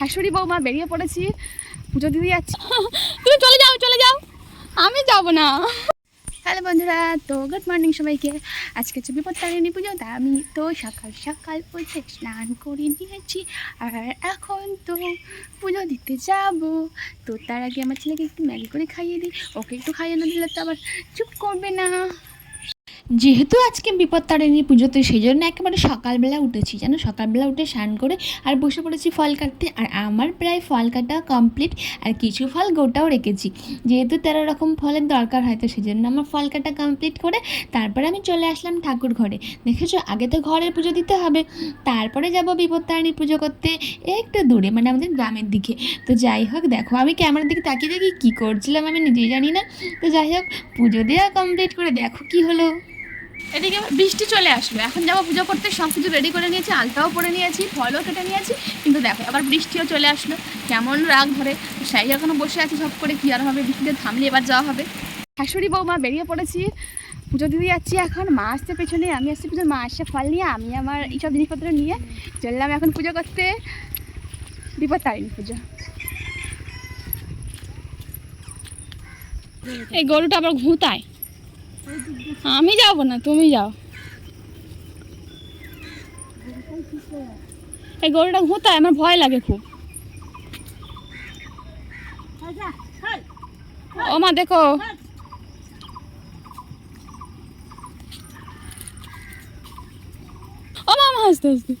শাশুড়ি বৌমা বেরিয়ে পড়েছি, পুজো দিতে যাচ্ছি। তুমি চলে যাও, আমি যাব না। হ্যালো বন্ধুরা, তো গুড মর্নিং সবাইকে। আজকে হচ্ছে বিপত্তারিণী পুজো, তা আমি তো সকাল সকাল উঠে স্নান করে নিয়েছি আর এখন তো পুজো দিতে যাব। তো তার আগে আমার ছেলেকে একটু ম্যাগি করে খাইয়ে দিই, ওকে একটু খাইয়ে না দিলে তো আবার চুপ করবে না। যেহেতু আজকে বিপত্তারিণী পুজো, তো সেই জন্য একেবারে সকালবেলা উঠেছি, যেন সকালবেলা উঠে স্নান করে আর বসে পড়েছি ফল কাটতে। আর আমার প্রায় ফল কাটা কমপ্লিট, আর কিছু ফল গোটাও রেখেছি, যেহেতু 13 রকম ফলের দরকার হয়, তো সেই জন্য আমার ফল কাটা কমপ্লিট করে তারপরে আমি চলে আসলাম ঠাকুর ঘরে। দেখেছো, আগে তো ঘরের পুজো দিতে হবে, তারপরে যাব বিপত্তারিণী পুজো করতে একটু দূরে, মানে আমাদের গ্রামের দিকে। তো যাই হোক, দেখো আমি ক্যামেরার দিকে তাকিয়ে দেখি কী করছিলাম আমি নিজেই জানি না। তো যাই হোক, পুজো দেওয়া কমপ্লিট করে দেখো কি হলো। এদিকে বৃষ্টি চলে আসলো, এখন যাবো পুজো করতে। সব কিছু রেডি করে নিয়েছি, আলতাও পরে নিয়েছি, ফলও কেটে নিয়েছি, কিন্তু দেখো আবার বৃষ্টিও চলে আসলো। কেমন রাগ ধরে, সেই এখনো বসে আছি সব করে, কি আর হবে, বৃষ্টিতে থামলে এবার যাওয়া হবে। শাশুড়ি বৌমা বেরিয়ে পড়েছি, পুজো দিতে যাচ্ছি। এখন মা আসছে পেছনে, আমি আসছি পুজোর, মা আসছে ফল নিয়ে, আমি আমার এইসব জিনিসপত্র নিয়ে চললাম এখন পুজো করতে, বিপত্তারিণী পুজো। এই গরুটা আবার ঘুঁতায়, আমি যাব না, তুমি যাও। এই গরুটা ঘুঁতায়, আমার ভয় লাগে খুব। ও মা দেখো, ও মা হাসতে হাসতে,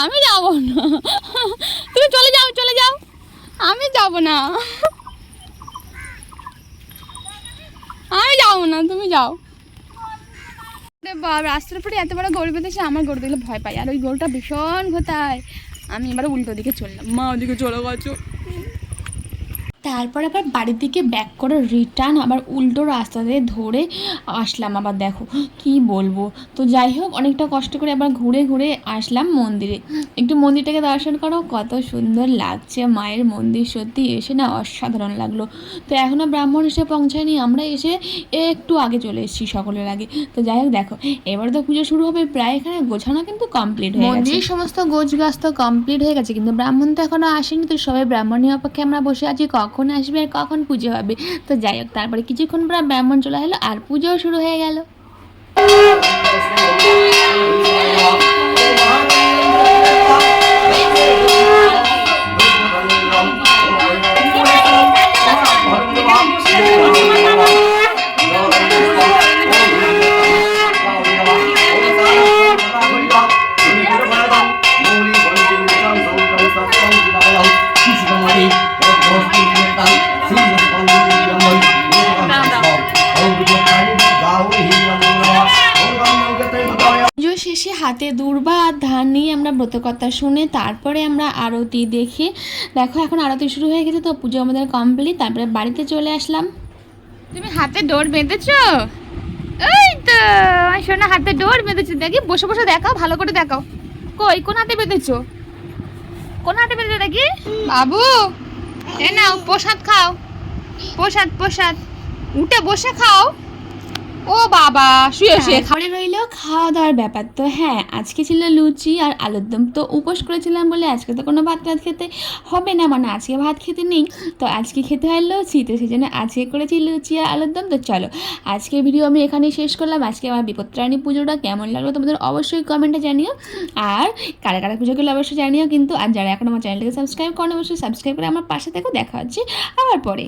আমি যাব না, তুমি চলে যাও, আমি যাব না, আমি যাবো না, তুমি যাও। রাস্তার উপরে এত বড় গরু বেঁধেছে, আমার গরু দেখলে ভয় পাই, আর ওই গরুটা ভীষণ ঘোতায়। আমি এবার উল্টো দিকে চললাম, মা ওদিকে চলে গেছো। তারপর আবার বাড়ির দিকে ব্যাক করে রিটার্ন আবার উল্টো রাস্তা দিয়ে ধরে আসলাম। আবার দেখো কি বলবো। তো যাই হোক, অনেকটা কষ্ট করে আবার ঘুরে ঘুরে আসলাম মন্দিরে। একটু মন্দিরটাকে দর্শন করো, কত সুন্দর লাগছে মায়ের মন্দির, সত্যি এসে না অসাধারণ লাগলো। তো এখনও ব্রাহ্মণ এসে পৌঁছায়নি, আমরা এসে একটু আগে চলে এসেছি সকলের আগে। তো যাই হোক দেখো, এবার তো পুজো শুরু হবে, প্রায় এখানে গোছানো কিন্তু কমপ্লিট হয়ে গেছে, মন্দির সমস্ত গোছ গাছ তো কমপ্লিট হয়ে গেছে, কিন্তু ব্রাহ্মণ তো এখনও আসেনি। তো সবাই ব্রাহ্মণের অপেক্ষায় আমরা বসে আছি, কখন আসবে আর কখন পুজো হবে। তো যাই হোক, তারপরে কিছুক্ষণ পর ব্রাহ্মণ চলে এলো আর পুজোও শুরু হয়ে গেল। পুজো শেষে হাতে দূর্বা আর ধান নিয়ে আমরা ব্রতকথা শুনে তারপরে আমরা আরতি দেখি। দেখো এখন আরতি শুরু হয়ে গেছে, তো পুজো আমাদের কমপ্লিট। তারপরে বাড়িতে চলে আসলাম। তুমি হাতে ডোর বেঁধেছো? এই তো শোনা, হাতে ডোর বেঁধেছো, দেখি বসে বসে দেখাও, ভালো করে দেখাও। কই, কোন হাতে বেঁধেছো? কোন হাতে বেঁধেছো দেখি? বাবু এ নাও প্রসাদ খাও, প্রসাদ উঠে বসে খাও। ও বাবা, শুয়ে খাওয়ারে রইল খাওয়া দাওয়ার ব্যাপার। তো হ্যাঁ, আজকে ছিল লুচি আর আলুর দম। তো উপোস করেছিলাম বলে আজকে তো কোনো ভাত খেতে হবে না, মানে আজকে ভাত খেতে নেই, তো আজকে খেতে হয় লুচি। তো সেই জন্য আজকে করেছি লুচি আর আলুর দম। তো চলো, আজকে ভিডিও আমি এখানেই শেষ করলাম। আজকে আমার বিপত্তারিণী পুজোটা কেমন লাগলো তোমাদের অবশ্যই কমেন্টে জানিও, আর কারা কারা পুজো করলে অবশ্যই জানিও কিন্তু। আর যারা এখন আমার চ্যানেলটাকে সাবস্ক্রাইব করেন, অবশ্যই সাবস্ক্রাইব করে আমার পাশে থেকো। দেখা হচ্ছে আবার পরে।